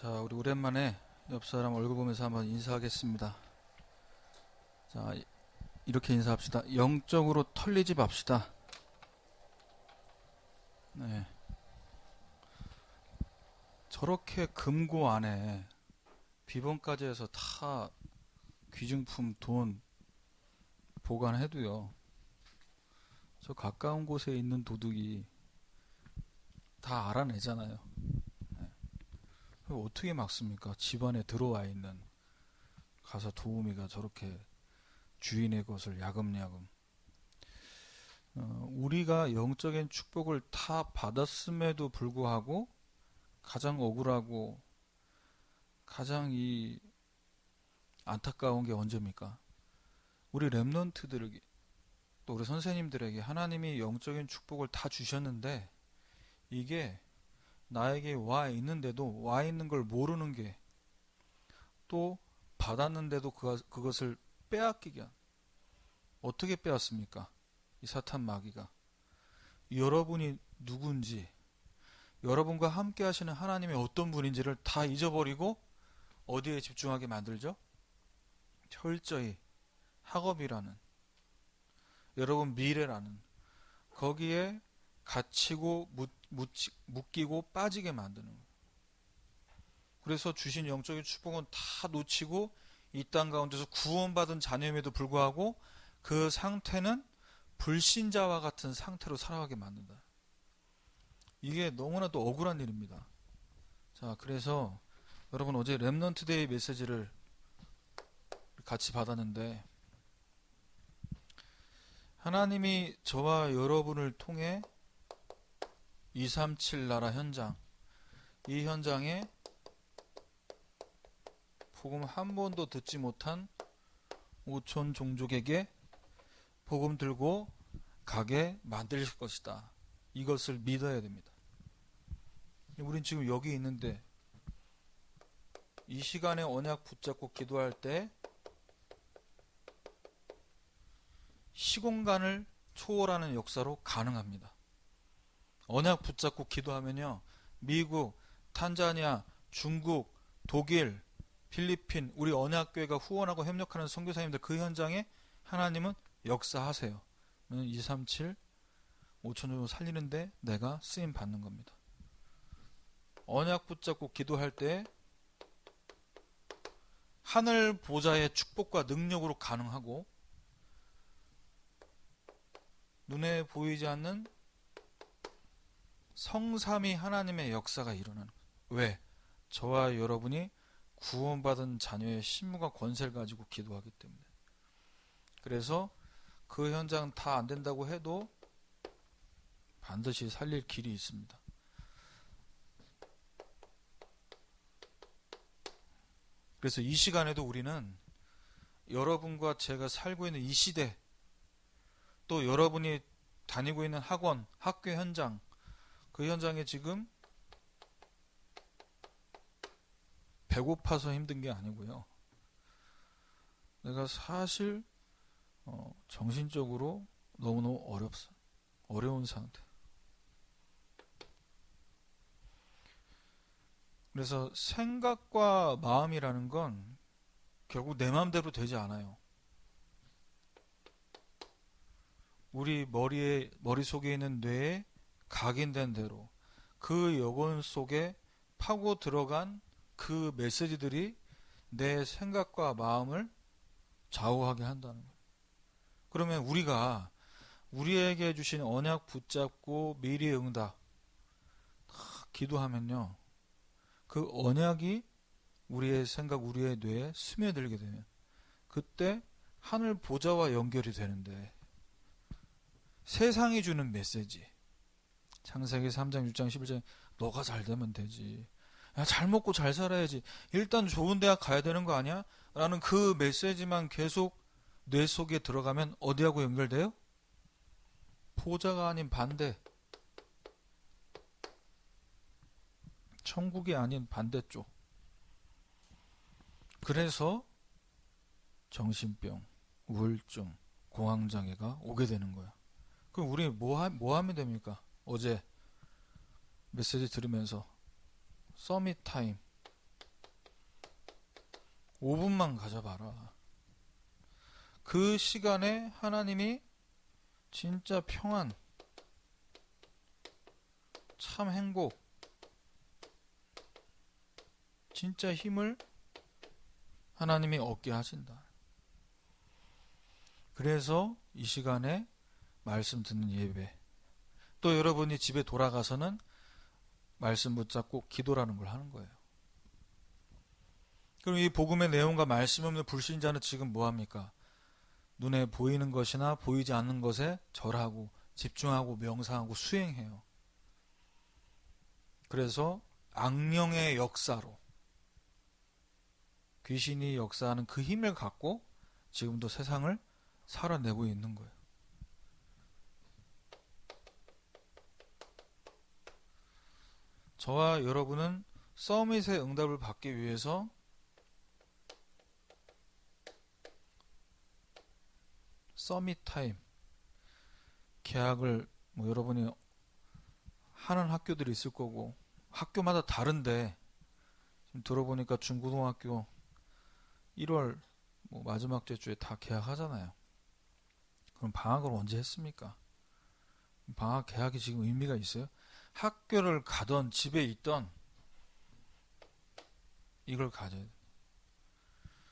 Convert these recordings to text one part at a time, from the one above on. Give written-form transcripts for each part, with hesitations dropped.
자, 우리 오랜만에 옆 사람 얼굴 보면서 한번 인사하겠습니다. 자, 이렇게 인사합시다. 영적으로 털리지 맙시다. 네. 저렇게 금고 안에 비번까지 해서 다 귀중품 돈 보관해도요. 저 가까운 곳에 있는 도둑이 다 알아내잖아요. 어떻게 막습니까? 집안에 들어와 있는 가서 도우미가 저렇게 주인의 것을 야금야금. 우리가 영적인 축복을 다 받았음에도 불구하고 가장 억울하고 가장 이 안타까운 게 언제입니까? 우리 렘넌트들에게 또 우리 선생님들에게 하나님이 영적인 축복을 다 주셨는데 이게 나에게 와 있는데도 와 있는 걸 모르는 게 또 받았는데도 그것을 빼앗기게 한 어떻게 빼앗습니까? 이 사탄 마귀가 여러분이 누군지 여러분과 함께 하시는 하나님이 어떤 분인지를 다 잊어버리고 어디에 집중하게 만들죠? 철저히 학업이라는 여러분 미래라는 거기에 갇히고 묶이고 빠지게 만드는 거예요. 그래서 주신 영적인 축복은 다 놓치고 이 땅 가운데서 구원받은 자녀임에도 불구하고 그 상태는 불신자와 같은 상태로 살아가게 만든다. 이게 너무나도 억울한 일입니다. 자, 그래서 여러분 어제 렘넌트 데이 메시지를 같이 받았는데 하나님이 저와 여러분을 통해 237 나라 현장 이 현장에 복음 한 번도 듣지 못한 5천 종족에게 복음 들고 가게 만드실 것이다. 이것을 믿어야 됩니다. 우린 지금 여기 있는데 이 시간에 언약 붙잡고 기도할 때 시공간을 초월하는 역사로 가능합니다. 언약 붙잡고 기도하면요. 미국, 탄자니아, 중국, 독일, 필리핀 우리 언약교회가 후원하고 협력하는 선교사님들 그 현장에 하나님은 역사하세요. 237 5천 정도 살리는데 내가 쓰임 받는 겁니다. 언약 붙잡고 기도할 때 하늘 보좌의 축복과 능력으로 가능하고 눈에 보이지 않는 성삼위 하나님의 역사가 일어나는 거예요. 왜? 저와 여러분이 구원받은 자녀의 신무가 권세를 가지고 기도하기 때문에. 그래서 그 현장 다 안 된다고 해도 반드시 살릴 길이 있습니다. 그래서 이 시간에도 우리는 여러분과 제가 살고 있는 이 시대 또 여러분이 다니고 있는 학원, 학교 현장 그 현장에 지금 배고파서 힘든 게 아니고요. 내가 사실 정신적으로 너무너무 어려운 상태. 그래서 생각과 마음이라는 건 결국 내 마음대로 되지 않아요. 우리 머릿속에 있는 뇌에 각인된 대로 그 영혼 속에 파고 들어간 그 메시지들이 내 생각과 마음을 좌우하게 한다는 거예요. 그러면 우리가 우리에게 주신 언약 붙잡고 미래의 응답 기도하면요. 그 언약이 우리의 생각, 우리의 뇌에 스며들게 되면 그때 하늘 보좌와 연결이 되는데 세상이 주는 메시지 창세기 3장, 6장, 11장 너가 잘 되면 되지. 야, 잘 먹고 잘 살아야지. 일단 좋은 대학 가야 되는 거 아니야? 라는 그 메시지만 계속 뇌 속에 들어가면 어디하고 연결돼요? 보좌가 아닌 반대. 천국이 아닌 반대쪽. 그래서 정신병, 우울증, 공황장애가 오게 되는 거야. 그럼 우리 뭐 하면 됩니까? 어제 메시지 들으면서 서밋 타임 5분만 가져봐라. 그 시간에 하나님이 진짜 평안, 참 행복, 진짜 힘을 하나님이 얻게 하신다. 그래서 이 시간에 말씀 듣는 예배, 또 여러분이 집에 돌아가서는 말씀 붙잡고 기도라는 걸 하는 거예요. 그럼 이 복음의 내용과 말씀 없는 불신자는 지금 뭐합니까? 눈에 보이는 것이나 보이지 않는 것에 절하고 집중하고 명상하고 수행해요. 그래서 악령의 역사로, 귀신이 역사하는 그 힘을 갖고 지금도 세상을 살아내고 있는 거예요. 저와 여러분은 서밋의 응답을 받기 위해서 서밋 타임 계약을 여러분이 하는 학교들이 있을 거고, 학교마다 다른데 지금 들어보니까 중고등학교 1월 마지막 주에 다 계약하잖아요. 그럼 방학을 언제 했습니까? 방학 계약이 지금 의미가 있어요? 학교를 가던 집에 있던 이걸 가져야 돼.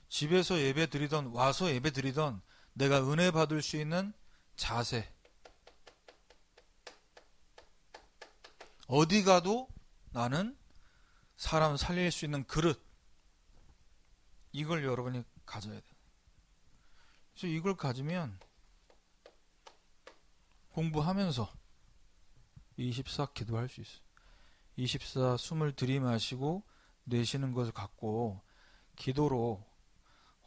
집에서 예배 드리던 와서 예배 드리던 내가 은혜 받을 수 있는 자세, 어디 가도 나는 사람 살릴 수 있는 그릇, 이걸 여러분이 가져야 돼. 그래서 이걸 가지면 공부하면서 24 기도할 수 있어요. 24 숨을 들이마시고 내쉬는 것을 갖고 기도로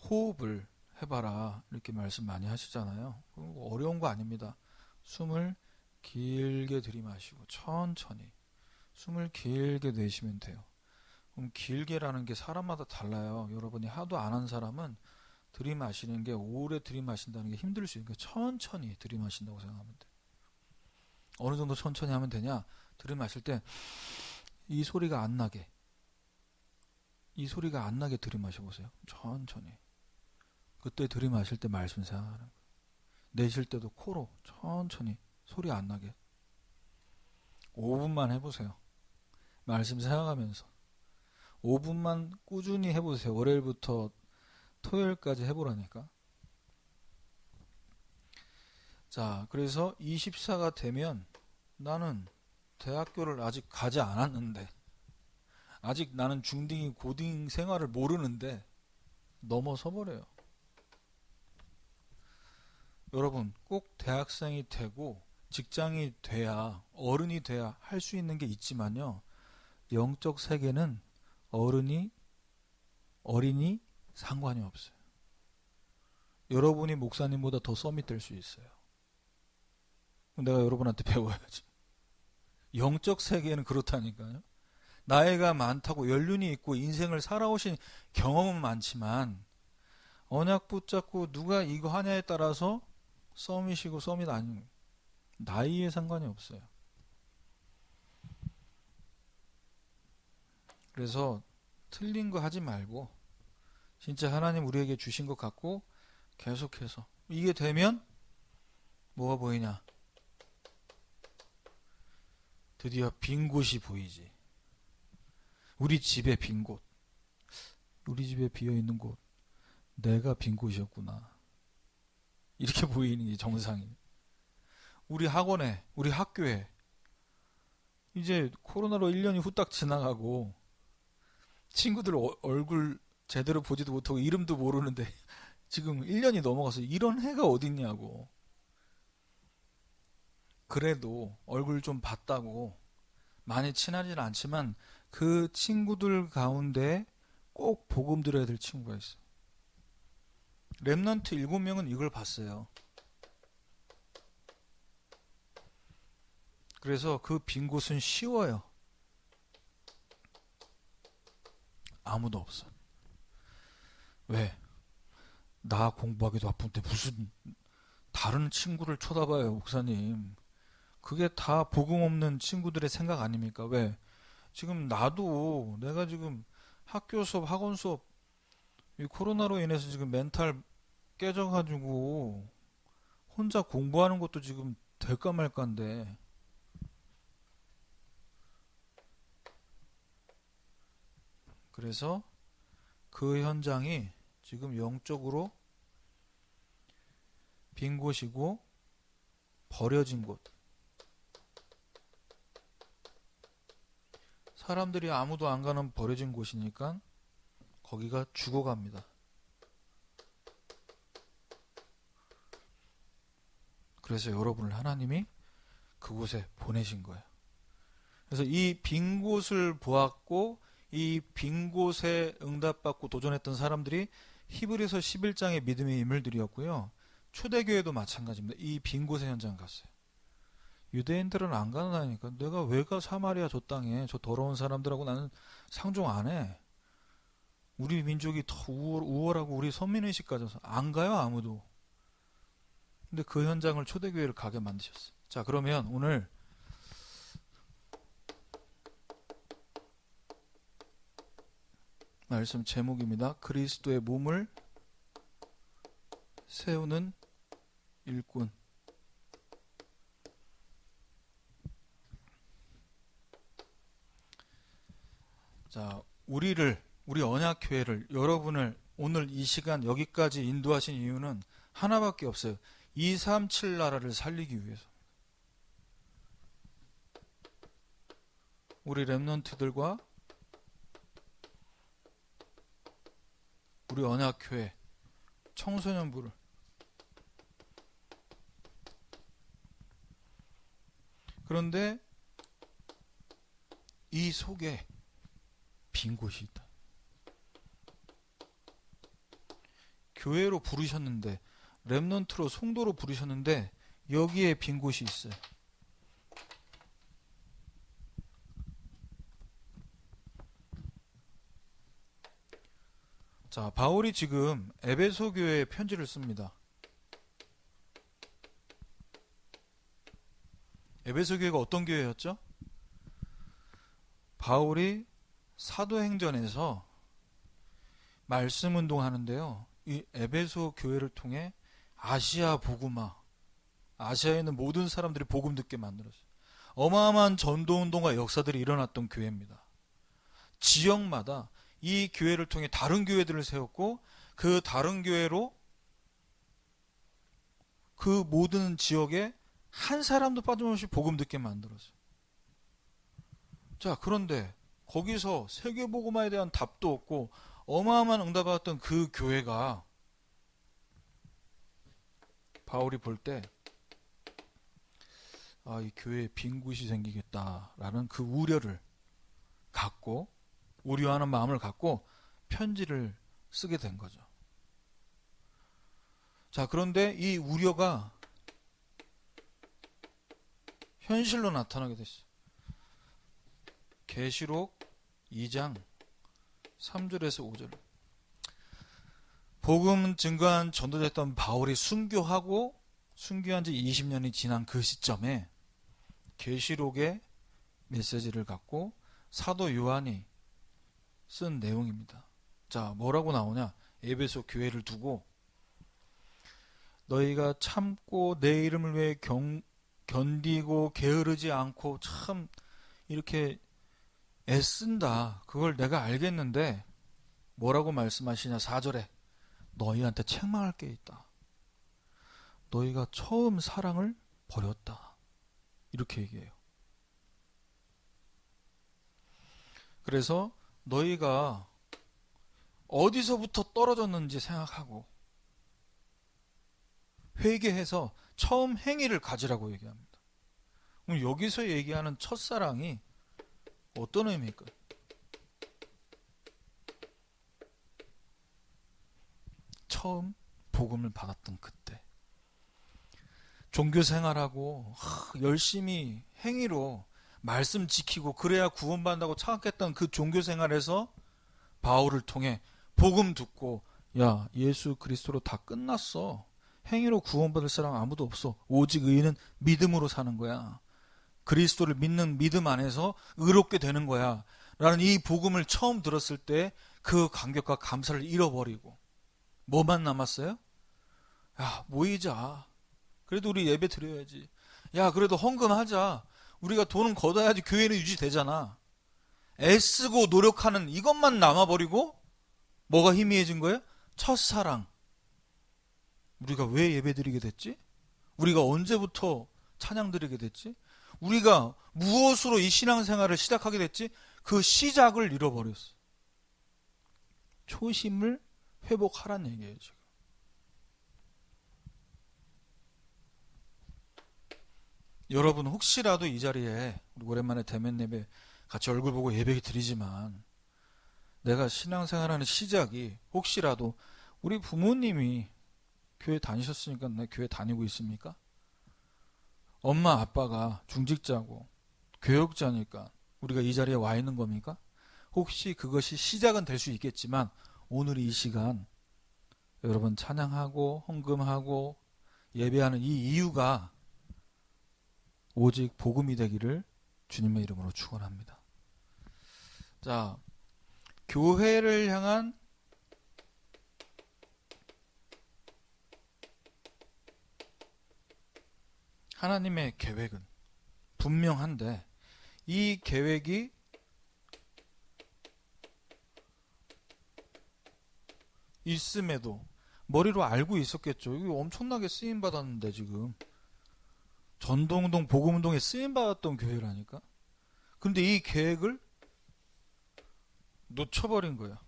호흡을 해봐라, 이렇게 말씀 많이 하시잖아요. 어려운 거 아닙니다. 숨을 길게 들이마시고 천천히 숨을 길게 내쉬면 돼요. 그럼 길게라는 게 사람마다 달라요. 여러분이 하도 안 한 사람은 들이마시는 게, 오래 들이마신다는 게 힘들 수 있으니까 천천히 들이마신다고 생각하면 돼요. 어느 정도 천천히 하면 되냐? 들이마실 때 이 소리가 안 나게, 이 소리가 안 나게 들이마셔보세요. 천천히. 그때 들이마실 때 말씀 생각하는 거예요. 내쉴 때도 코로 천천히 소리 안 나게 5분만 해보세요. 말씀 생각하면서 5분만 꾸준히 해보세요. 월요일부터 토요일까지 해보라니까. 자, 그래서 24가 되면 나는 대학교를 아직 가지 않았는데, 아직 나는 중딩이 고딩 생활을 모르는데 넘어서 버려요. 여러분, 꼭 대학생이 되고 직장이 돼야, 어른이 돼야 할 수 있는 게 있지만요, 영적 세계는 어린이 상관이 없어요. 여러분이 목사님보다 더 서밋 될 수 있어요. 내가 여러분한테 배워야지. 영적 세계는 그렇다니까요. 나이가 많다고 연륜이 있고 인생을 살아오신 경험은 많지만 언약 붙잡고 누가 이거 하냐에 따라서 서밋이고 서밋 아니고 나이에 상관이 없어요. 그래서 틀린 거 하지 말고 진짜 하나님 우리에게 주신 것 같고 계속해서 이게 되면 뭐가 보이냐? 드디어 빈 곳이 보이지. 우리 집에 빈 곳, 우리 집에 비어있는 곳, 내가 빈 곳이었구나, 이렇게 보이는 게 정상이에요. 우리 학원에, 우리 학교에 이제 코로나로 1년이 후딱 지나가고 친구들 얼굴 제대로 보지도 못하고 이름도 모르는데 지금 1년이 넘어가서 이런 해가 어딨냐고. 그래도 얼굴 좀 봤다고 많이 친하지는 않지만 그 친구들 가운데 꼭 복음 들어야 될 친구가 있어. 렘넌트 7명은 이걸 봤어요. 그래서 그 빈 곳은 쉬워요. 아무도 없어. 왜? 나 공부하기도 바쁜데 무슨 다른 친구를 쳐다봐요, 목사님. 그게 다 복음 없는 친구들의 생각 아닙니까? 왜? 지금 나도 내가 지금 학교 수업, 학원 수업 이 코로나로 인해서 지금 멘탈 깨져가지고 혼자 공부하는 것도 지금 될까 말까인데, 그래서 그 현장이 지금 영적으로 빈 곳이고 버려진 곳, 사람들이 아무도 안 가는 버려진 곳이니까 거기가 죽어갑니다. 그래서 여러분을 하나님이 그곳에 보내신 거예요. 그래서 이 빈 곳을 보았고 이 빈 곳에 응답받고 도전했던 사람들이 히브리서 11장의 믿음의 인물들이었고요. 초대교회도 마찬가지입니다. 이 빈 곳의 현장 갔어요. 유대인들은 안 가는다니까. 내가 왜 가 사마리아 저 땅에 저 더러운 사람들하고 나는 상종 안 해. 우리 민족이 더 우월하고 우리 선민의식 가져서 안 가요 아무도. 근데 그 현장을 초대교회를 가게 만드셨어요. 자, 그러면 오늘 말씀 제목입니다. 그리스도의 몸을 세우는 일꾼. 자, 우리 언약교회를, 여러분을 오늘 이 시간 여기까지 인도하신 이유는 하나밖에 없어요. 237 나라를 살리기 위해서. 우리 렘넌트들과 우리 언약교회 청소년부를, 그런데 이 속에 빈 곳이 있다. 교회로 부르셨는데, 렘넌트로 성도로 부르셨는데 여기에 빈 곳이 있어요. 자, 바울이 지금 에베소 교회에 편지를 씁니다. 에베소 교회가 어떤 교회였죠? 바울이 사도행전에서 말씀 운동하는데요. 이 에베소 교회를 통해 아시아 복음화, 아시아에 있는 모든 사람들이 복음 듣게 만들었어요. 어마어마한 전도 운동과 역사들이 일어났던 교회입니다. 지역마다 이 교회를 통해 다른 교회들을 세웠고 그 다른 교회로 그 모든 지역에 한 사람도 빠짐없이 복음 듣게 만들었어요. 자, 그런데 거기서 세계복음화에 대한 답도 없고 어마어마한 응답을 받았던 그 교회가 바울이 볼 때 이 교회에 빈 곳이 생기겠다라는 그 우려를 갖고, 우려하는 마음을 갖고 편지를 쓰게 된 거죠. 자, 그런데 이 우려가 현실로 나타나게 됐어요. 계시록 2장 3절에서 5절. 복음 증거한 전도됐던 바울이 순교한 지 20년이 지난 그 시점에 계시록의 메시지를 갖고 사도 요한이 쓴 내용입니다. 자, 뭐라고 나오냐? 에베소 교회를 두고 너희가 참고 내 이름을 위해 견디고 게으르지 않고 참 이렇게 애쓴다. 그걸 내가 알겠는데 뭐라고 말씀하시냐? 4절에 너희한테 책망할 게 있다. 너희가 처음 사랑을 버렸다. 이렇게 얘기해요. 그래서 너희가 어디서부터 떨어졌는지 생각하고 회개해서 처음 행위를 가지라고 얘기합니다. 그럼 여기서 얘기하는 첫사랑이 어떤 의미일까요? 처음 복음을 받았던 그때, 종교생활하고 열심히 행위로 말씀 지키고 그래야 구원받는다고 착각했던 그 종교생활에서 바울을 통해 복음 듣고, 야, 예수 그리스도로 다 끝났어. 행위로 구원받을 사람 아무도 없어. 오직 의인은 믿음으로 사는 거야. 그리스도를 믿는 믿음 안에서 의롭게 되는 거야. 라는 이 복음을 처음 들었을 때 그 감격과 감사를 잃어버리고 뭐만 남았어요? 야, 모이자. 그래도 우리 예배 드려야지. 야, 그래도 헌금하자. 우리가 돈은 걷어야지 교회는 유지되잖아. 애쓰고 노력하는 이것만 남아버리고 뭐가 희미해진 거예요? 첫사랑. 우리가 왜 예배 드리게 됐지? 우리가 언제부터 찬양 드리게 됐지? 우리가 무엇으로 이 신앙생활을 시작하게 됐지? 그 시작을 잃어버렸어. 초심을 회복하란 얘기예요, 지금. 여러분 혹시라도 이 자리에 우리 오랜만에 대면 예배 같이 얼굴 보고 예배 드리지만 내가 신앙생활하는 시작이 혹시라도 우리 부모님이 교회 다니셨으니까 나 교회 다니고 있습니까? 엄마 아빠가 중직자고 교역자니까 우리가 이 자리에 와 있는 겁니까? 혹시 그것이 시작은 될 수 있겠지만 오늘 이 시간 여러분 찬양하고 헌금하고 예배하는 이 이유가 오직 복음이 되기를 주님의 이름으로 축원합니다. 자, 교회를 향한 하나님의 계획은 분명한데 이 계획이 있음에도 머리로 알고 있었겠죠. 이거 엄청나게 쓰임 받았는데 지금 전동동 복음운동에 쓰임 받았던 교회라니까. 근데 이 계획을 놓쳐버린 거야.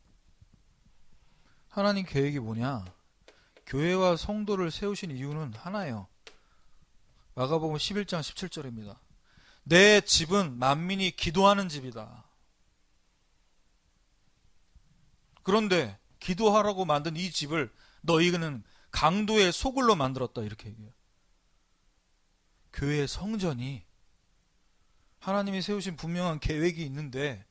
하나님 계획이 뭐냐? 교회와 성도를 세우신 이유는 하나예요. 마가복음 11장 17절입니다. 내 집은 만민이 기도하는 집이다. 그런데 기도하라고 만든 이 집을 너희는 강도의 소굴로 만들었다. 이렇게 얘기해요. 교회의 성전이 하나님이 세우신 분명한 계획이 있는데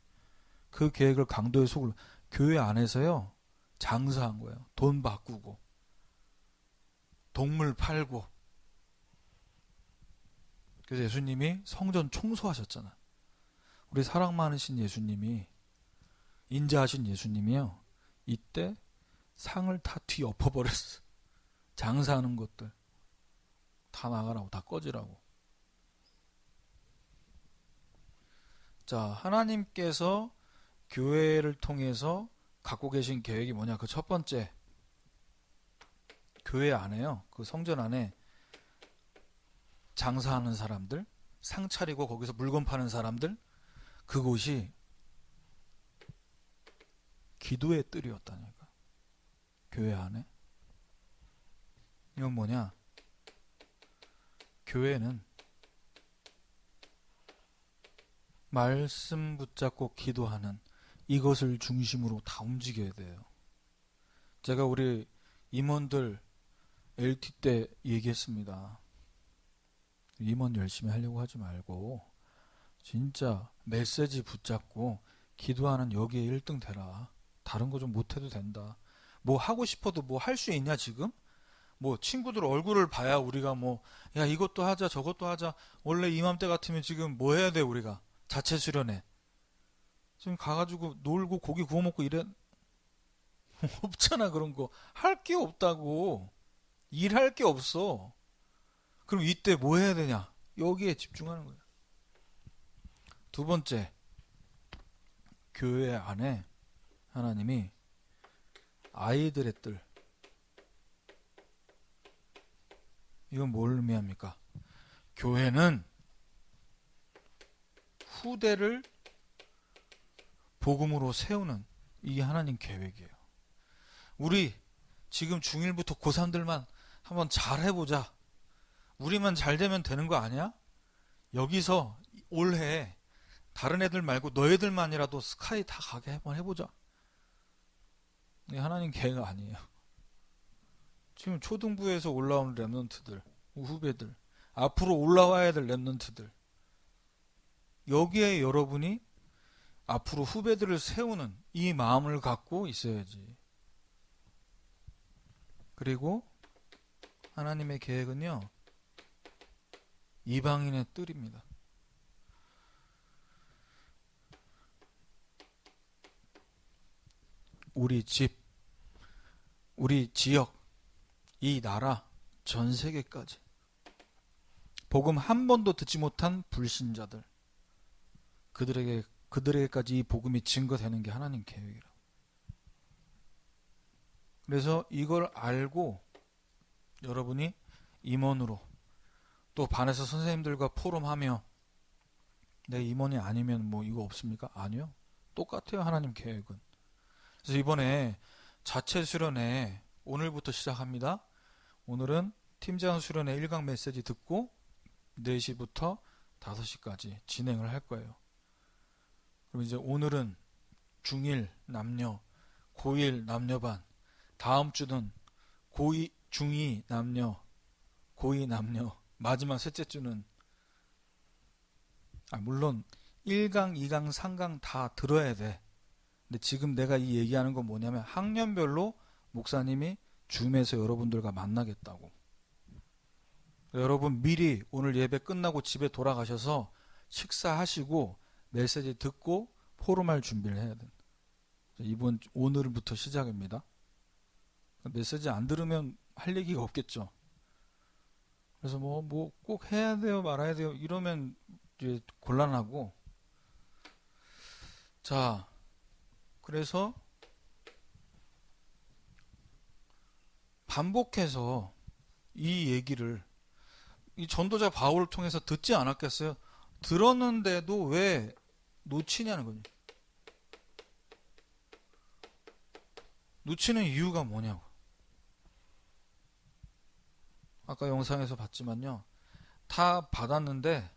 그 계획을 강도의 소굴로, 교회 안에서요 장사한 거예요. 돈 바꾸고 동물 팔고. 그래서 예수님이 성전 청소하셨잖아. 우리 사랑 많으신 예수님이, 인자하신 예수님이요 이때 상을 다 뒤엎어버렸어. 장사하는 것들 다 나가라고, 다 꺼지라고. 자, 하나님께서 교회를 통해서 갖고 계신 계획이 뭐냐? 그 첫 번째, 교회 안에요, 그 성전 안에 장사하는 사람들, 상 차리고 거기서 물건 파는 사람들, 그곳이 기도의 뜰이었다니까. 교회 안에. 이건 뭐냐? 교회는 말씀 붙잡고 기도하는 이것을 중심으로 다 움직여야 돼요. 제가 우리 임원들 LT 때 얘기했습니다. 임원 열심히 하려고 하지 말고 진짜 메시지 붙잡고 기도하는 여기에 1등 되라. 다른 거 좀 못해도 된다. 뭐 하고 싶어도 뭐 할 수 있냐 지금? 뭐 친구들 얼굴을 봐야 우리가 뭐 야 이것도 하자 저것도 하자. 원래 이맘때 같으면 지금 뭐 해야 돼 우리가? 자체 수련회. 지금 가가지고 놀고 고기 구워 먹고 이래. 없잖아 그런 거. 할 게 없다고. 일할 게 없어. 그럼 이때 뭐 해야 되냐? 여기에 집중하는 거야. 두 번째, 교회 안에 하나님이 아이들의 뜰. 이건 뭘 의미합니까? 교회는 후대를 복음으로 세우는 이게 하나님 계획이에요. 우리 지금 중1부터 고3들만 한번 잘 해보자. 우리만 잘 되면 되는 거 아니야? 여기서 올해 다른 애들 말고 너희들만이라도 스카이 다 가게 한번 해보자. 이게 하나님 계획 아니에요. 지금 초등부에서 올라온 랩런트들, 후배들, 앞으로 올라와야 될 랩런트들, 여기에 여러분이 앞으로 후배들을 세우는 이 마음을 갖고 있어야지. 그리고 하나님의 계획은요, 이방인의 뜰입니다. 우리 집, 우리 지역, 이 나라, 전 세계까지 복음 한 번도 듣지 못한 불신자들, 그들에게까지 이 복음이 증거되는 게 하나님 계획이라. 그래서 이걸 알고 여러분이 임원으로 또 반에서 선생님들과 포럼하며 내 임원이 아니면 뭐 이거 없습니까? 아니요. 똑같아요. 하나님 계획은. 그래서 이번에 자체 수련회 오늘부터 시작합니다. 오늘은 팀장 수련회 1강 메시지 듣고 4시부터 5시까지 진행을 할 거예요. 그럼 이제 오늘은 중1 남녀, 고1 남녀반, 다음 주는 고2, 중2 남녀, 고2 남녀, 마지막 셋째 주는 물론 1강, 2강, 3강 다 들어야 돼. 근데 지금 내가 이 얘기하는 건 뭐냐면 학년별로 목사님이 줌에서 여러분들과 만나겠다고. 여러분 미리 오늘 예배 끝나고 집에 돌아가셔서 식사하시고 메시지 듣고 포럼할 준비를 해야 돼. 오늘부터 시작입니다. 메시지 안 들으면 할 얘기가 없겠죠. 그래서 뭐 꼭 해야 돼요, 말아야 돼요 이러면 이제 곤란하고. 자, 그래서 반복해서 이 얘기를 이 전도자 바울을 통해서 듣지 않았겠어요? 들었는데도 왜 놓치냐는 거죠. 놓치는 이유가 뭐냐고. 아까 영상에서 봤지만요, 다 받았는데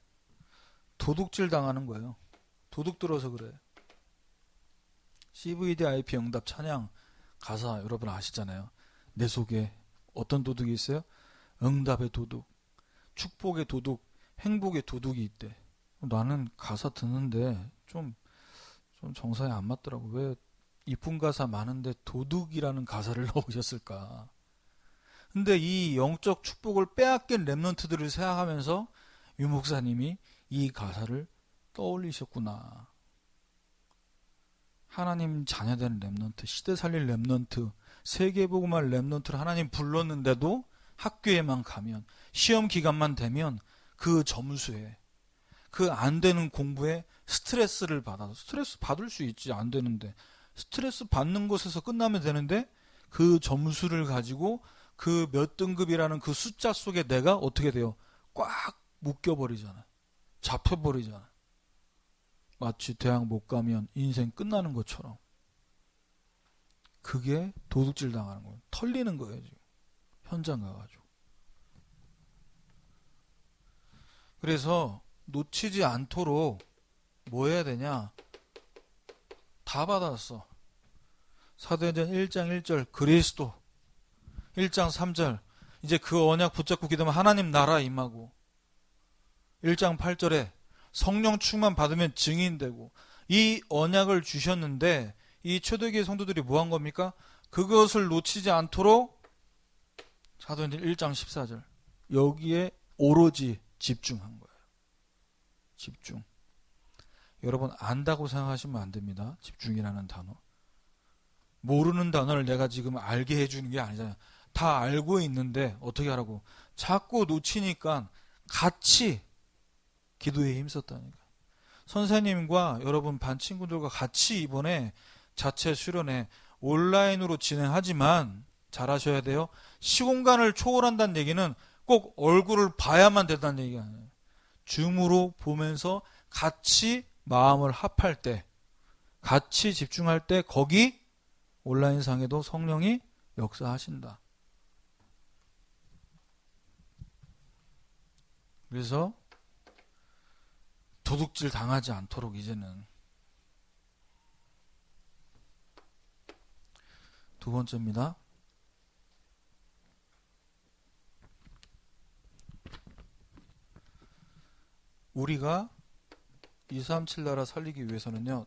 도둑질 당하는 거예요. 도둑 들어서 그래. CVDIP 응답 찬양 가사 여러분 아시잖아요. 내 속에 어떤 도둑이 있어요? 응답의 도둑, 축복의 도둑, 행복의 도둑이 있대. 나는 가사 듣는데 좀 정서에 안 맞더라고. 왜 이쁜 가사 많은데 도둑이라는 가사를 넣으셨을까? 근데 이 영적 축복을 빼앗긴 랩런트들을 생각하면서 유 목사님이 이 가사를 떠올리셨구나. 하나님 자녀된 랩런트, 시대 살릴 랩런트, 세계복음할 랩런트를 하나님 불렀는데도 학교에만 가면, 시험 기간만 되면 그 점수에, 그 안 되는 공부에 스트레스를 받아서, 스트레스 받을 수 있지, 안 되는데 스트레스 받는 곳에서 끝나면 되는데 그 점수를 가지고 그 몇 등급이라는 그 숫자 속에 내가 어떻게 돼요? 꽉 묶여버리잖아. 잡혀버리잖아. 마치 대학 못 가면 인생 끝나는 것처럼. 그게 도둑질 당하는 거예요. 털리는 거예요, 지금. 현장 가가지고. 그래서 놓치지 않도록 뭐 해야 되냐? 다 받았어. 사도행전 1장 1절 그리스도, 1장 3절 이제 그 언약 붙잡고 기도하면 하나님 나라 임하고, 1장 8절에 성령 충만 받으면 증인되고, 이 언약을 주셨는데 이 초대교회 성도들이 뭐 한 겁니까? 그것을 놓치지 않도록 사도행전 1장 14절 여기에 오로지 집중한 거예요. 집중. 여러분 안다고 생각하시면 안 됩니다. 집중이라는 단어. 모르는 단어를 내가 지금 알게 해주는 게 아니잖아요. 다 알고 있는데 어떻게 하라고? 자꾸 놓치니까 같이 기도에 힘썼다니까. 선생님과 여러분 반 친구들과 같이 이번에 자체 수련회 온라인으로 진행하지만 잘 하셔야 돼요. 시공간을 초월한다는 얘기는 꼭 얼굴을 봐야만 된다는 얘기가 아니에요. 줌으로 보면서 같이 마음을 합할 때, 같이 집중할 때 거기 온라인상에도 성령이 역사하신다. 그래서 도둑질 당하지 않도록 이제는. 두 번째입니다. 우리가 237 나라 살리기 위해서는요,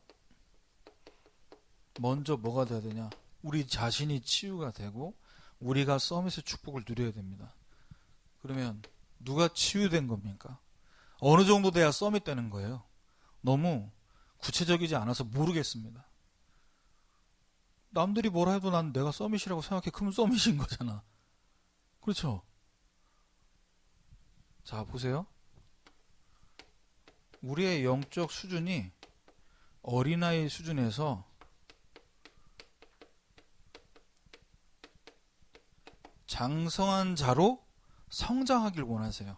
먼저 뭐가 돼야 되냐? 우리 자신이 치유가 되고 우리가 서밋의 축복을 누려야 됩니다. 그러면 누가 치유된 겁니까? 어느 정도 돼야 서밋 되는 거예요? 너무 구체적이지 않아서 모르겠습니다. 남들이 뭐라 해도 난 내가 서밋이라고 생각해. 그럼 서밋인 거잖아. 그렇죠? 자, 보세요. 우리의 영적 수준이 어린아이 수준에서 장성한 자로 성장하길 원하세요.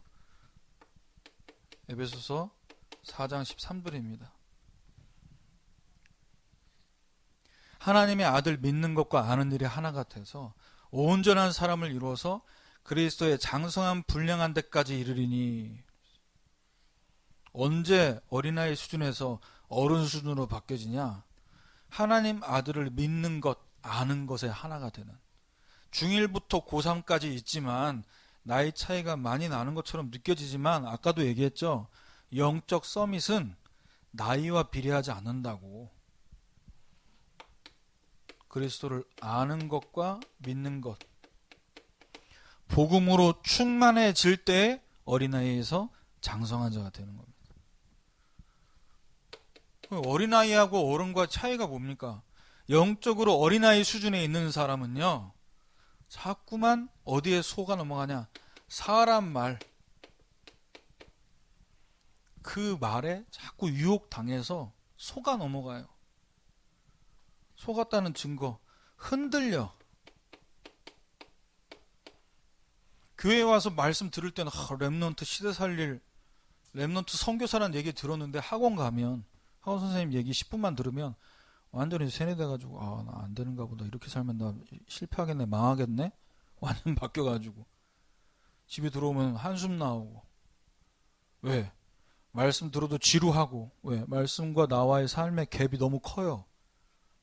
에베소서 4장 13절입니다. 하나님의 아들 믿는 것과 아는 일이 하나 같아서 온전한 사람을 이루어서 그리스도의 장성한 분량한 데까지 이르리니. 언제 어린아이 수준에서 어른 수준으로 바뀌어지냐? 하나님 아들을 믿는 것, 아는 것에 하나가 되는. 중1부터 고3까지 있지만 나이 차이가 많이 나는 것처럼 느껴지지만 아까도 얘기했죠. 영적 서밋은 나이와 비례하지 않는다고. 그리스도를 아는 것과 믿는 것, 복음으로 충만해질 때 어린아이에서 장성한 자가 되는 겁니다. 어린아이하고 어른과 차이가 뭡니까? 영적으로 어린아이 수준에 있는 사람은요, 자꾸만 어디에 속아 넘어가냐? 사람 말, 그 말에 자꾸 유혹당해서 속아 넘어가요. 속았다는 증거, 흔들려. 교회에 와서 말씀 들을 때는 렘넌트 시대 살릴, 렘넌트 선교사라는 얘기 들었는데 학원 가면, 학원 선생님 얘기 10분만 들으면 완전히 세뇌돼가지고 나 안 되는가 보다, 이렇게 살면 나 실패하겠네, 망하겠네, 완전 바뀌어가지고 집에 들어오면 한숨 나오고. 왜? 말씀 들어도 지루하고. 왜? 말씀과 나와의 삶의 갭이 너무 커요.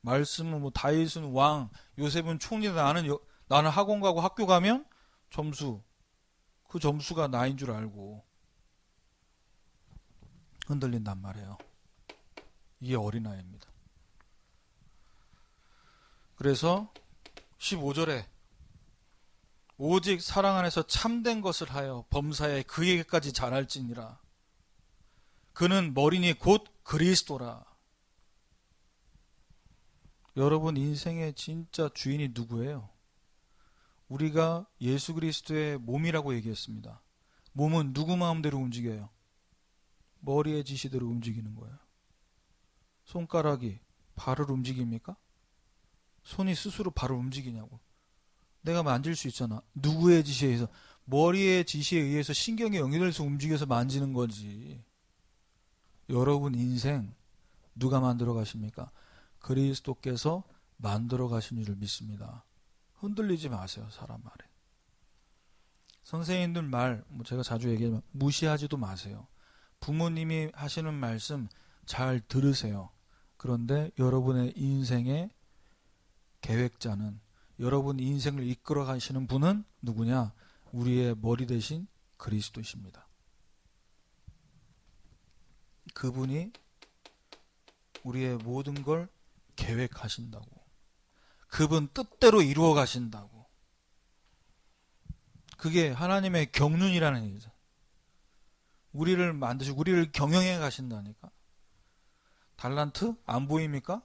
말씀은 뭐 다윗은 왕, 요셉은 총리다. 나는 학원 가고 학교 가면 그 점수가 나인 줄 알고 흔들린단 말이에요. 이게 어린아이입니다. 그래서 15절에 오직 사랑 안에서 참된 것을 하여 범사에 그에게까지 자랄지니라. 그는 머리니 곧 그리스도라. 여러분 인생의 진짜 주인이 누구예요? 우리가 예수 그리스도의 몸이라고 얘기했습니다. 몸은 누구 마음대로 움직여요? 머리의 지시대로 움직이는 거예요. 손가락이 발을 움직입니까? 손이 스스로 발을 움직이냐고. 내가 만질 수 있잖아. 누구의 지시에 의해서? 머리의 지시에 의해서 신경이 연결돼서 움직여서 만지는 거지. 여러분 인생 누가 만들어 가십니까? 그리스도께서 만들어 가신 줄 믿습니다. 흔들리지 마세요. 사람 말에. 선생님들 말, 제가 자주 얘기하지만 무시하지도 마세요. 부모님이 하시는 말씀 잘 들으세요. 그런데 여러분의 인생의 계획자는, 여러분 인생을 이끌어 가시는 분은 누구냐? 우리의 머리 대신 그리스도십니다. 그분이 우리의 모든 걸 계획하신다고. 그분 뜻대로 이루어 가신다고. 그게 하나님의 경륜이라는 얘기죠. 우리를 만드시고 우리를 경영해 가신다니까. 달란트 안 보입니까?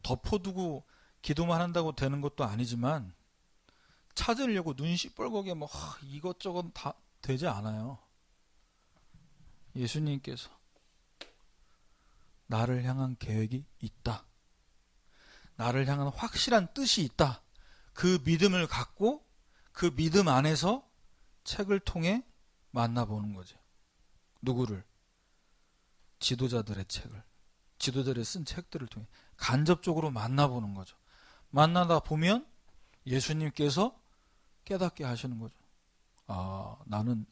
덮어두고 기도만 한다고 되는 것도 아니지만 찾으려고 눈 시뻘겋게 이것저것 다 되지 않아요. 예수님께서 나를 향한 계획이 있다. 나를 향한 확실한 뜻이 있다. 그 믿음을 갖고 그 믿음 안에서 책을 통해 만나보는 거죠. 누구를? 지도자들의 책을. 지도자들이 쓴 책들을 통해 간접적으로 만나보는 거죠. 만나다 보면 예수님께서 깨닫게 하시는 거죠. 나는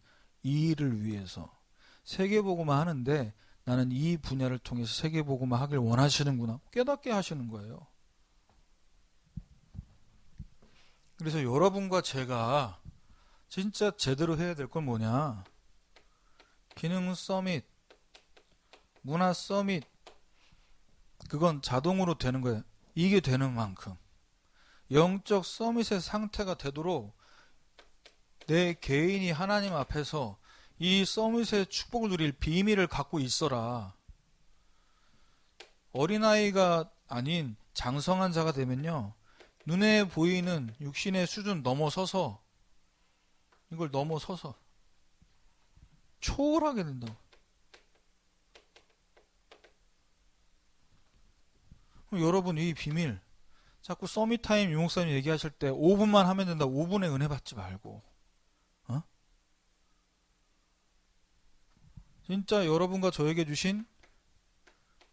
이 일을 위해서 세계복음화 하는데 나는 이 분야를 통해서 세계복음화 하길 원하시는구나. 깨닫게 하시는 거예요. 그래서 여러분과 제가 진짜 제대로 해야 될 건 뭐냐? 기능 서밋, 문화 서밋, 그건 자동으로 되는 거예요. 이게 되는 만큼 영적 서밋의 상태가 되도록 내 개인이 하나님 앞에서 이 서밋의 축복을 누릴 비밀을 갖고 있어라. 어린아이가 아닌 장성한 자가 되면요, 눈에 보이는 육신의 수준 넘어서서, 이걸 넘어서서 초월하게 된다고. 그럼 여러분, 이 비밀, 자꾸 서밋타임 유목사님 얘기하실 때 5분만 하면 된다, 5분의 은혜 받지 말고, 어? 진짜 여러분과 저에게 주신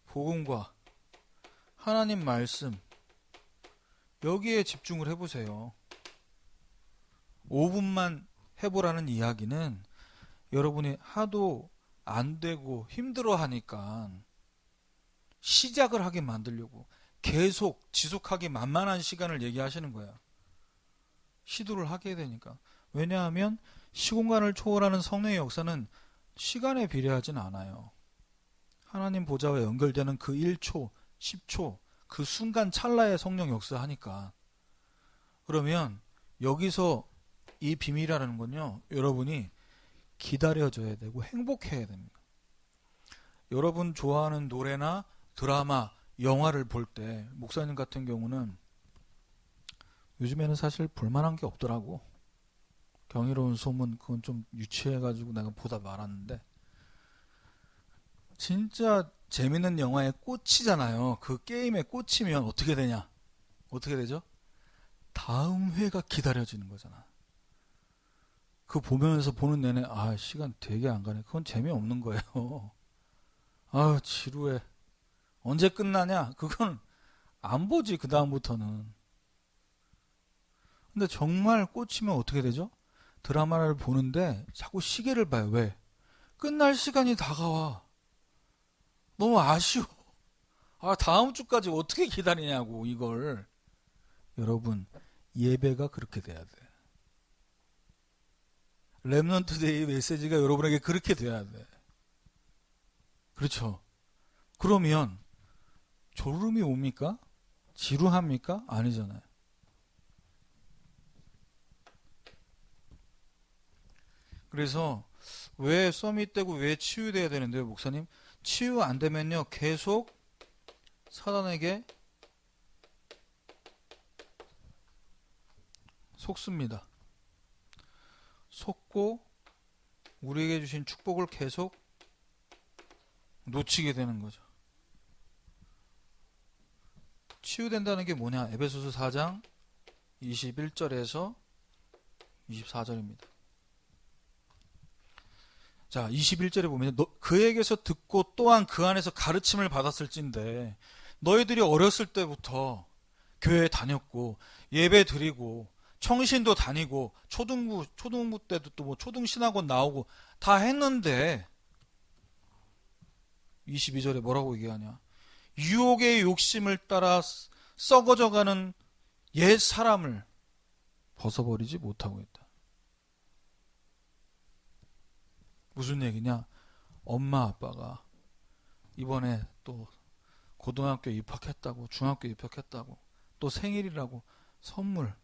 복음과 하나님 말씀, 여기에 집중을 해보세요. 5분만 해보라는 이야기는 여러분이 하도 안 되고 힘들어 하니까 시작을 하게 만들려고 계속 지속하기 만만한 시간을 얘기하시는 거야. 시도를 하게 되니까. 왜냐하면 시공간을 초월하는 성령의 역사는 시간에 비례하진 않아요. 하나님 보좌와 연결되는 그 1초, 10초, 그 순간 찰나의 성령 역사하니까. 그러면 여기서 이 비밀이라는 건요, 여러분이 기다려줘야 되고 행복해야 됩니다. 여러분 좋아하는 노래나 드라마, 영화를 볼 때 목사님 같은 경우는 요즘에는 사실 볼만한 게 없더라고. 경이로운 소문, 그건 좀 유치해가지고 내가 보다 말았는데, 진짜 재밌는 영화에 꽂히잖아요. 그 게임에 꽂히면 어떻게 되냐? 어떻게 되죠? 다음 회가 기다려지는 거잖아. 그 보면서 보는 내내 시간 되게 안 가네. 그건 재미없는 거예요. 지루해. 언제 끝나냐? 그건 안 보지, 그 다음부터는. 근데 정말 꽂히면 어떻게 되죠? 드라마를 보는데 자꾸 시계를 봐요. 왜? 끝날 시간이 다가와. 너무 아쉬워. 다음 주까지 어떻게 기다리냐고, 이걸. 여러분, 예배가 그렇게 돼야 돼. 렘넌트 데이 메시지가 여러분에게 그렇게 돼야 돼. 그렇죠? 그러면 졸음이 옵니까? 지루합니까? 아니잖아요. 그래서 왜 서밋되고 왜 치유돼야 되는데요, 목사님? 치유 안 되면요, 계속 사단에게 속습니다. 속고 우리에게 주신 축복을 계속 놓치게 되는 거죠. 치유된다는 게 뭐냐? 에베소서 4장 21절에서 24절입니다. 자, 21절에 보면 그에게서 듣고 또한 그 안에서 가르침을 받았을진데 너희들이 어렸을 때부터 교회에 다녔고 예배 드리고 청신도 다니고 초등부 때도 또 뭐 초등신학원 나오고 다 했는데 22절에 뭐라고 얘기하냐? 유혹의 욕심을 따라 썩어져가는 옛 사람을 벗어버리지 못하고 있다. 무슨 얘기냐? 엄마 아빠가 이번에 또 고등학교 입학했다고, 중학교 입학했다고, 또 생일이라고 선물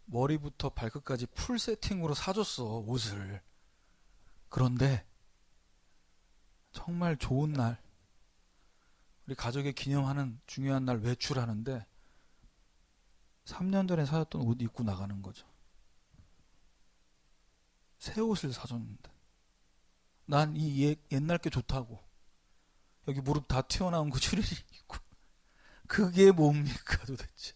머리부터 발끝까지 풀 세팅으로 사줬어, 옷을. 그런데 정말 좋은 날, 우리 가족의 기념하는 중요한 날 외출하는데 3년 전에 사줬던 옷 입고 나가는 거죠. 새 옷을 사줬는데 난 이 옛날 게 좋다고 여기 무릎 다 튀어나온 거 추리닝 입고, 그게 뭡니까 도대체?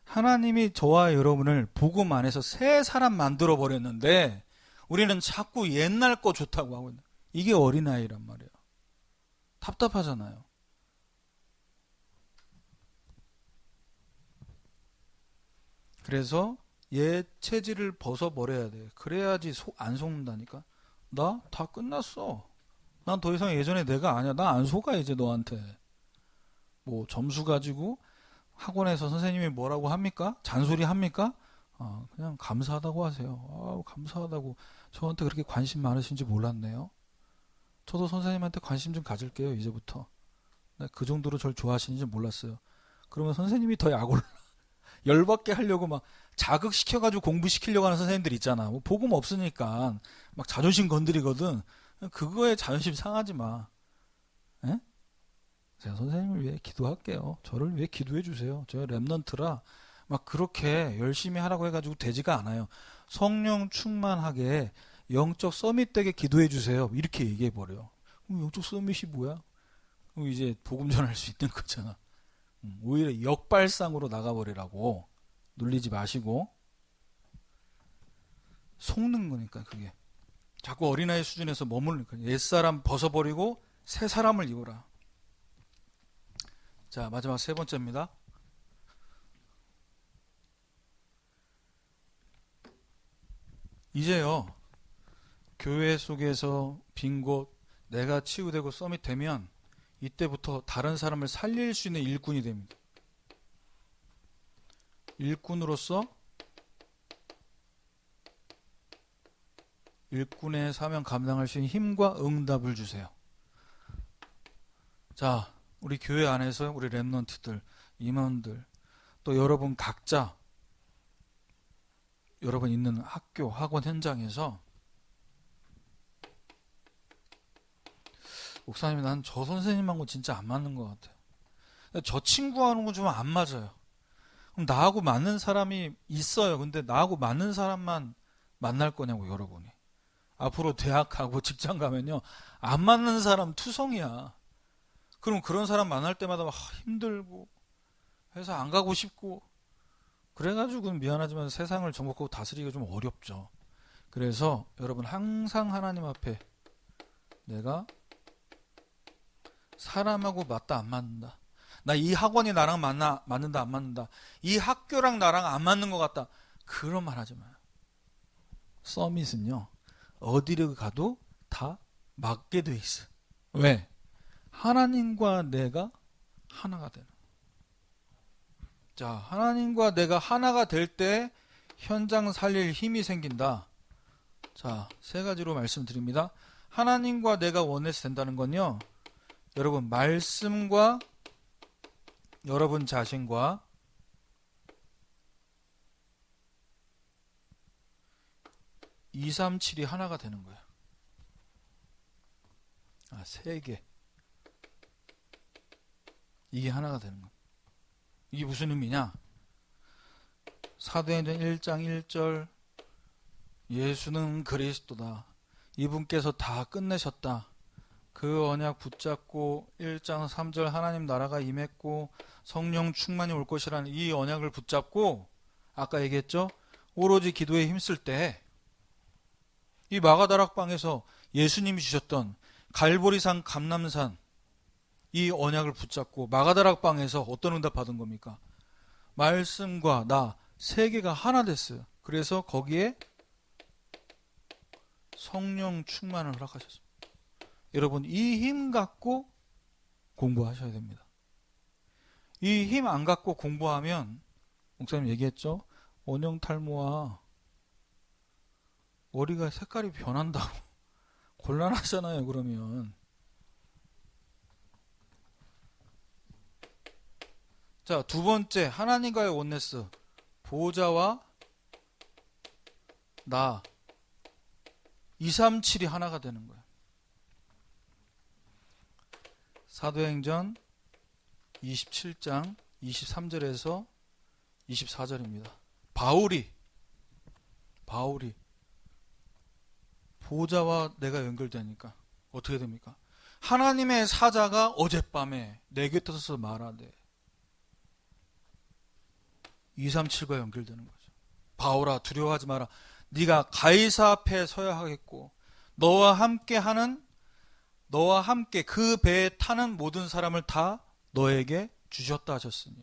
하나님이 저와 여러분을 복음 안에서 새 사람 만들어 버렸는데 우리는 자꾸 옛날 거 좋다고 하고 있는, 이게 어린아이란 말이에요. 답답하잖아요. 그래서 옛 체질을 벗어버려야 돼. 그래야지 안 속는다니까. 나 다 끝났어. 난 더 이상 예전에 내가 아니야. 나 안 속아 이제 너한테. 뭐 점수 가지고 학원에서 선생님이 뭐라고 합니까? 잔소리 합니까? 그냥 감사하다고 하세요. 감사하다고. 저한테 그렇게 관심 많으신지 몰랐네요. 저도 선생님한테 관심 좀 가질게요, 이제부터. 그 정도로 절 좋아하시는지 몰랐어요. 그러면 선생님이 더 약 올라. 열받게 하려고 막 자극시켜가지고 공부시키려고 하는 선생님들 있잖아. 뭐 복음 없으니까 막 자존심 건드리거든. 그거에 자존심 상하지 마. 에? 제가 선생님을 위해 기도할게요. 저를 위해 기도해 주세요. 제가 랩넌트라 막 그렇게 열심히 하라고 해가지고 되지가 않아요. 성령 충만하게 영적 서밋 되게 기도해 주세요. 이렇게 얘기해 버려요. 영적 서밋이 뭐야? 그럼 이제 복음 전할 수 있는 거잖아. 오히려 역발상으로 나가버리라고. 놀리지 마시고. 속는 거니까 그게. 자꾸 어린아이 수준에서 머무르니까. 옛사람 벗어버리고 새 사람을 입어라. 자, 마지막 세 번째입니다. 이제요, 교회 속에서 빈 곳, 내가 치유되고 서밋되면 이때부터 다른 사람을 살릴 수 있는 일꾼이 됩니다. 일꾼으로서 일꾼의 사명 감당할 수 있는 힘과 응답을 주세요. 자, 우리 교회 안에서 우리 랩넌트들, 임원들, 또 여러분 각자 여러분 있는 학교, 학원 현장에서 목사님 난 저 선생님하고 진짜 안 맞는 것 같아요. 저 친구하는 건 좀 안 맞아요. 그럼 나하고 맞는 사람이 있어요. 근데 나하고 맞는 사람만 만날 거냐고 여러분이. 앞으로 대학 가고 직장 가면요. 안 맞는 사람 투성이야. 그럼 그런 사람 만날 때마다 막 힘들고 회사 안 가고 싶고 그래가지고 미안하지만 세상을 정복하고 다스리기가 좀 어렵죠. 그래서 여러분 항상 하나님 앞에 내가 사람하고 맞다 안 맞는다. 나 이 학원이 나랑 맞는다 안 맞는다. 이 학교랑 나랑 안 맞는 것 같다. 그런 말 하지 마요. 서밋은요. 어디를 가도 다 맞게 돼 있어. 왜? 하나님과 내가 하나가 되는. 자, 하나님과 내가 하나가 될 때 현장 살릴 힘이 생긴다. 자, 세 가지로 말씀드립니다. 하나님과 내가 원해서 된다는 건요. 여러분 말씀과 여러분 자신과 2, 3, 7이 하나가 되는 거예요. 세 개. 이게 하나가 되는 거예요. 이게 무슨 의미냐? 사도행전 1장 1절 예수는 그리스도다. 이분께서 다 끝내셨다. 그 언약 붙잡고 1장 3절 하나님 나라가 임했고 성령 충만이 올 것이라는 이 언약을 붙잡고 아까 얘기했죠? 오로지 기도에 힘쓸 때 이 마가다락방에서 예수님이 주셨던 갈보리산 감람산 이 언약을 붙잡고 마가다락방에서 어떤 응답 받은 겁니까? 말씀과 나 세 개가 하나 됐어요. 그래서 거기에 성령 충만을 허락하셨습니다. 여러분 이 힘 갖고 공부하셔야 됩니다. 이 힘 안 갖고 공부하면 목사님 얘기했죠? 원형 탈모와 머리가 색깔이 변한다고 곤란하잖아요. 그러면 자, 두 번째 하나님과의 원네스 보호자와 나 2, 3, 7이 하나가 되는 거예요. 사도행전 27장 23절에서 24절입니다. 바울이 보호자와 내가 연결되니까 어떻게 됩니까? 하나님의 사자가 어젯밤에 내 곁에 서서 말하되 2, 3, 7과 연결되는 거죠. 바울아 두려워하지 마라. 네가 가이사 앞에 서야 하겠고 너와 함께 그 배에 타는 모든 사람을 다 너에게 주셨다 하셨으니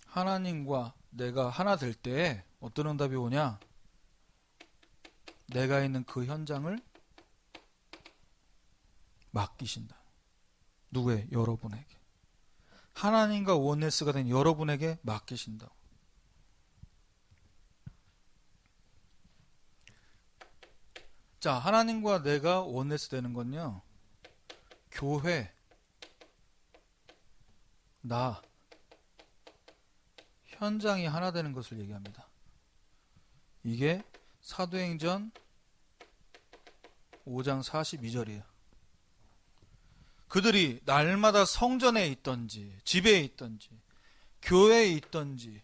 하나님과 내가 하나 될 때에 어떤 응답이 오냐? 내가 있는 그 현장을 맡기신다. 누구에? 여러분에게. 하나님과 원네스가 된 여러분에게 맡기신다고. 자, 하나님과 내가 원네스 되는 건요. 교회, 나, 현장이 하나 되는 것을 얘기합니다. 이게 사도행전 5장 42절이에요. 그들이 날마다 성전에 있던지, 집에 있던지, 교회에 있던지,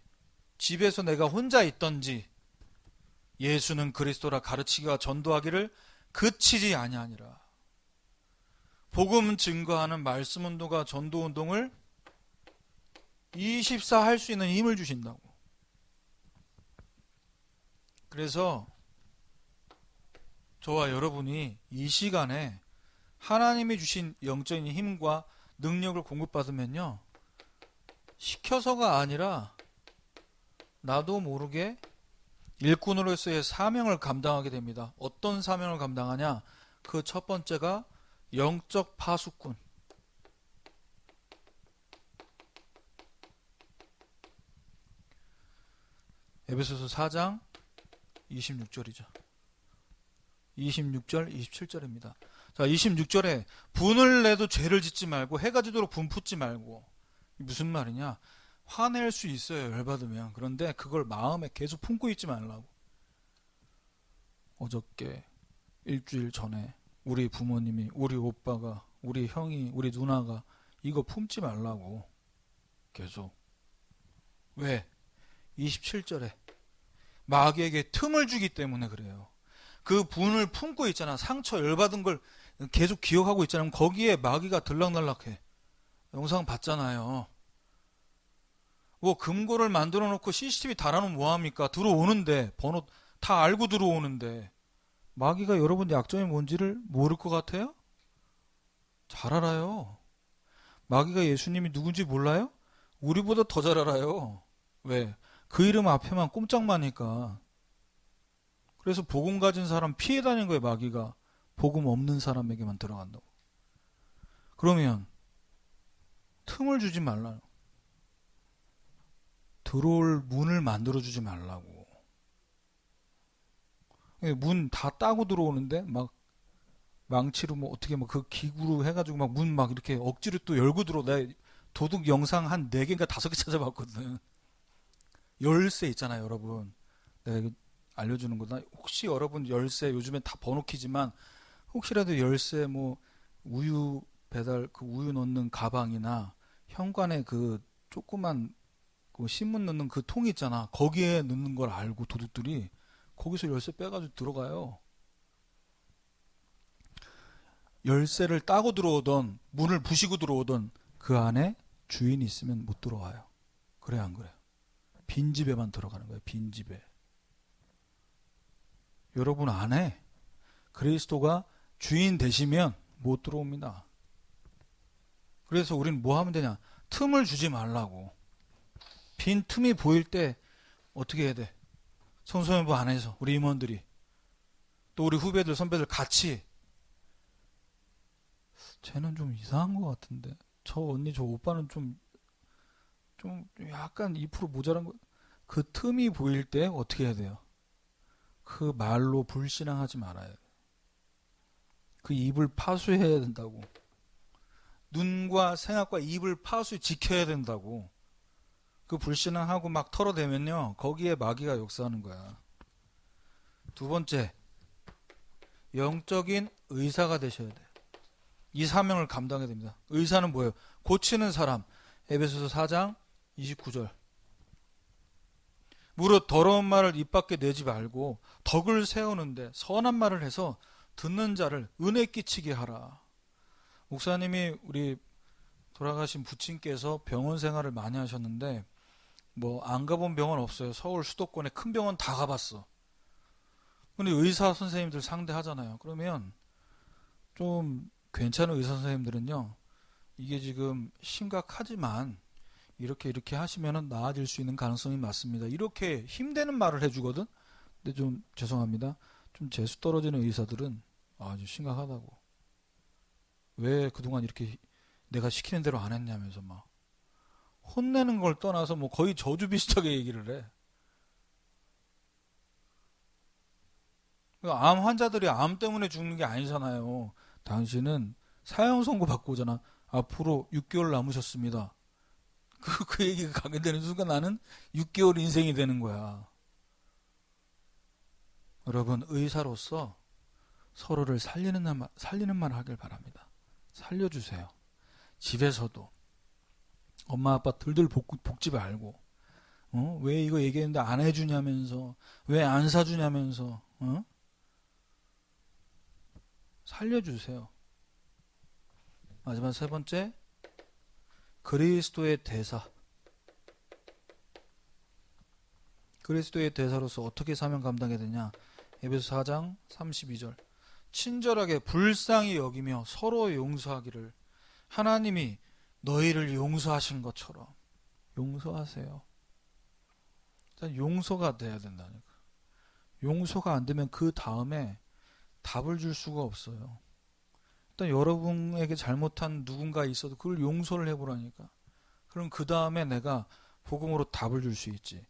집에서 내가 혼자 있던지, 예수는 그리스도라 가르치기와 전도하기를 그치지 아니하니라. 복음 증거하는 말씀 운동과 전도 운동을 24 할 수 있는 힘을 주신다고. 그래서 저와 여러분이 이 시간에 하나님이 주신 영적인 힘과 능력을 공급받으면요, 시켜서가 아니라 나도 모르게 일꾼으로서의 사명을 감당하게 됩니다. 어떤 사명을 감당하냐? 그 첫 번째가 영적 파수꾼. 에베소서 4장 26절이죠. 26절, 27절입니다. 자, 26절에 분을 내도 죄를 짓지 말고 해가 지도록 분 푸지 말고. 무슨 말이냐? 화낼 수 있어요, 열받으면. 그런데 그걸 마음에 계속 품고 있지 말라고. 어저께, 일주일 전에 우리 부모님이, 우리 오빠가, 우리 형이, 우리 누나가 이거 품지 말라고. 계속. 왜? 27절에 마귀에게 틈을 주기 때문에 그래요. 그 분을 품고 있잖아. 상처, 열받은 걸 계속 기억하고 있잖아요. 거기에 마귀가 들락날락해. 영상 봤잖아요. 뭐 금고를 만들어 놓고 CCTV 달아놓으면 뭐합니까? 들어오는데, 번호 다 알고 들어오는데, 마귀가 여러분 약점이 뭔지를 모를 것 같아요? 잘 알아요. 마귀가 예수님이 누군지 몰라요? 우리보다 더 잘 알아요. 왜? 그 이름 앞에만 꼼짝마니까. 그래서 복음 가진 사람 피해 다니는 거예요, 마귀가. 복음 없는 사람에게만 들어간다고. 그러면 틈을 주지 말라요. 들어올 문을 만들어주지 말라고. 문 다 따고 들어오는데 막 망치로 뭐 어떻게 막 그 기구로 해가지고 막 문 막 이렇게 억지로 또 열고 들어. 내가 도둑 영상 한 4개인가 5개 찾아봤거든. 열쇠 있잖아요, 여러분. 내가 이거 알려주는 거다. 혹시 여러분 열쇠 요즘엔 다 번호키지만 혹시라도 열쇠 뭐 우유 배달 그 우유 넣는 가방이나 현관에 그 조그만 그 신문 넣는 그 통 있잖아. 거기에 넣는 걸 알고 도둑들이 거기서 열쇠 빼가지고 들어가요. 열쇠를 따고 들어오던 문을 부시고 들어오던 그 안에 주인이 있으면 못 들어와요. 그래 안 그래요? 빈집에만 들어가는 거예요. 빈집에. 여러분 안에 그리스도가 주인 되시면 못 들어옵니다. 그래서 우리는 뭐 하면 되냐? 틈을 주지 말라고. 빈 틈이 보일 때 어떻게 해야 돼? 청소년부 안에서 우리 임원들이 또 우리 후배들 선배들 같이 쟤는 좀 이상한 것 같은데 저 언니 저 오빠는 좀 약간 2% 모자란 거. 그 틈이 보일 때 어떻게 해야 돼요? 그 말로 불신앙하지 말아야 돼. 그 입을 파수해야 된다고. 눈과 생각과 입을 파수 지켜야 된다고. 그 불신앙하고 막 털어대면요, 거기에 마귀가 역사하는 거야. 두 번째, 영적인 의사가 되셔야 돼. 이 사명을 감당해야 됩니다. 의사는 뭐예요? 고치는 사람. 에베소서 4장 29절. 무릇 더러운 말을 입 밖에 내지 말고 덕을 세우는데 선한 말을 해서 듣는 자를 은혜 끼치게 하라. 목사님이 우리 돌아가신 부친께서 병원 생활을 많이 하셨는데 뭐 안 가본 병원 없어요. 서울 수도권에 큰 병원 다 가봤어. 근데 의사 선생님들 상대하잖아요. 그러면 좀 괜찮은 의사 선생님들은요, 이게 지금 심각하지만 이렇게 하시면 나아질 수 있는 가능성이 많습니다. 이렇게 힘되는 말을 해주거든. 근데 좀 죄송합니다. 좀 재수 떨어지는 의사들은 아주 심각하다고. 왜 그동안 이렇게 내가 시키는 대로 안 했냐면서 막 혼내는 걸 떠나서 뭐 거의 저주 비슷하게 얘기를 해. 암 환자들이 암 때문에 죽는 게 아니잖아요. 당신은 사형 선고 받고 오잖아. 앞으로 6개월 남으셨습니다. 그 얘기가 가게 되는 순간 나는 6개월 인생이 되는 거야. 여러분, 의사로서 서로를 살리는 말 하길 바랍니다. 살려주세요. 집에서도 엄마 아빠 들들 볶지 말고, 왜 이거 얘기했는데 안 해주냐면서, 왜 안 사주냐면서, 살려주세요. 마지막 세 번째, 그리스도의 대사. 그리스도의 대사로서 어떻게 사명 감당해야 되냐? 에베소 4장 32절. 친절하게 불쌍히 여기며 서로 용서하기를 하나님이 너희를 용서하신 것처럼 용서하세요. 일단 용서가 돼야 된다니까. 용서가 안 되면 그 다음에 답을 줄 수가 없어요. 일단 여러분에게 잘못한 누군가 있어도 그걸 용서를 해보라니까. 그럼 그 다음에 내가 복음으로 답을 줄 수 있지.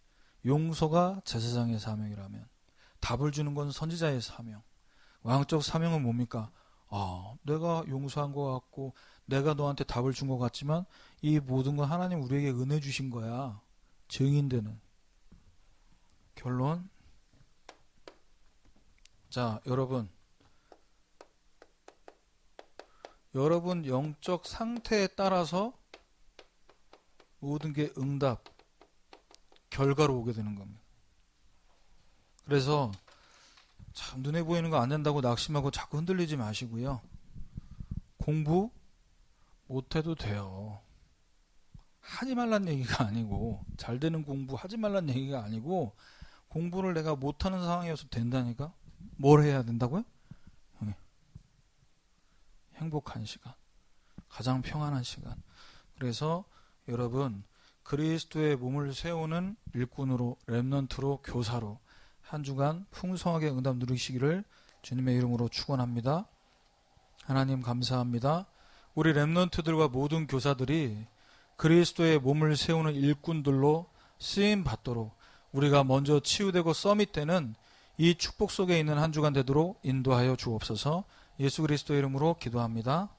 용서가 제사장의 사명이라면 답을 주는 건 선지자의 사명. 왕적 사명은 뭡니까? 내가 용서한 것 같고 내가 너한테 답을 준 것 같지만 이 모든 건 하나님 우리에게 은혜 주신 거야. 증인되는. 결론. 자, 여러분 영적 상태에 따라서 모든 게 응답, 결과로 오게 되는 겁니다. 그래서 참 눈에 보이는 거 안 된다고 낙심하고 자꾸 흔들리지 마시고요. 공부 못해도 돼요. 하지 말란 얘기가 아니고, 잘 되는 공부 하지 말란 얘기가 아니고, 공부를 내가 못하는 상황이어서 된다니까? 뭘 해야 된다고요? 행복한 시간, 가장 평안한 시간. 그래서 여러분 그리스도의 몸을 세우는 일꾼으로, 렘넌트로, 교사로 한 주간 풍성하게 응답 누리시기를 주님의 이름으로 축원합니다. 하나님 감사합니다. 우리 렘넌트들과 모든 교사들이 그리스도의 몸을 세우는 일꾼들로 쓰임 받도록 우리가 먼저 치유되고 서밋되는 이 축복 속에 있는 한 주간 되도록 인도하여 주옵소서. 예수 그리스도 이름으로 기도합니다.